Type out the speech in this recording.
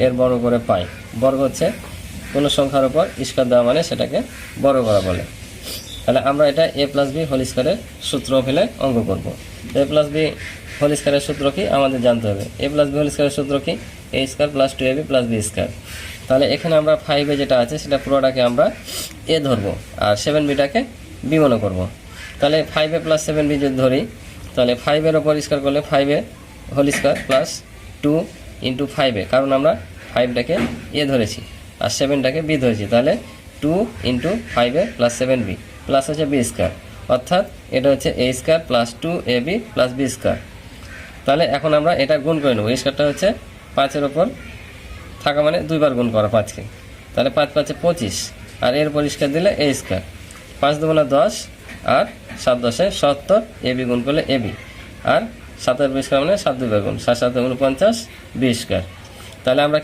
এর বর্গ করে পাই। বর্গ হচ্ছে কোনো সংখ্যার উপর স্কয়ার দেওয়া মানে সেটাকে বর্গ করা বলে। তাহলে আমরা এটা a প্লাস বি হোল স্কয়ারের সূত্র ফেলে অঙ্ক করব। a প্লাস বি হোল স্কয়ারের সূত্র কি আমাদের জানতে হবে। a প্লাস বি হোল স্কয়ারের সূত্র কি a square plus 2ab plus b square. তাহলে এখানে আমরা 5 এ যেটা আছে সেটা পুরোটাকে আমরা a ধরবো আর 7bটাকে b মনে করব। তাহলে 5a প্লাস 7b যদি ধরি তাহলে 5 এর উপর স্কয়ার করলে 5a whole square plus 2 into 5a, কারণ আমরা 5টাকে a ধরেছি আর 7টাকে b ধরেছি। তাহলে 2 into 5a plus 7b plus হচ্ছে b স্কয়ার, অর্থাৎ এটা হচ্ছে a square plus 2ab plus b square. তাহলে এখন আমরা এটা গুণ করে নেব। এই স্কয়ারটা হচ্ছে 5 এর উপর থাকা মানে দুইবার গুণ করা 5কে। তাহলে 5 5 25 আর এর উপর স্কয়ার দিলে a স্কয়ার, 5 2 10 আর 7 10 70, ab গুণ করলে ab আর 7 এর স্কয়ার মানে 7 2 গুণ 7 7 49 b স্কয়ার। তাহলে আমরা কি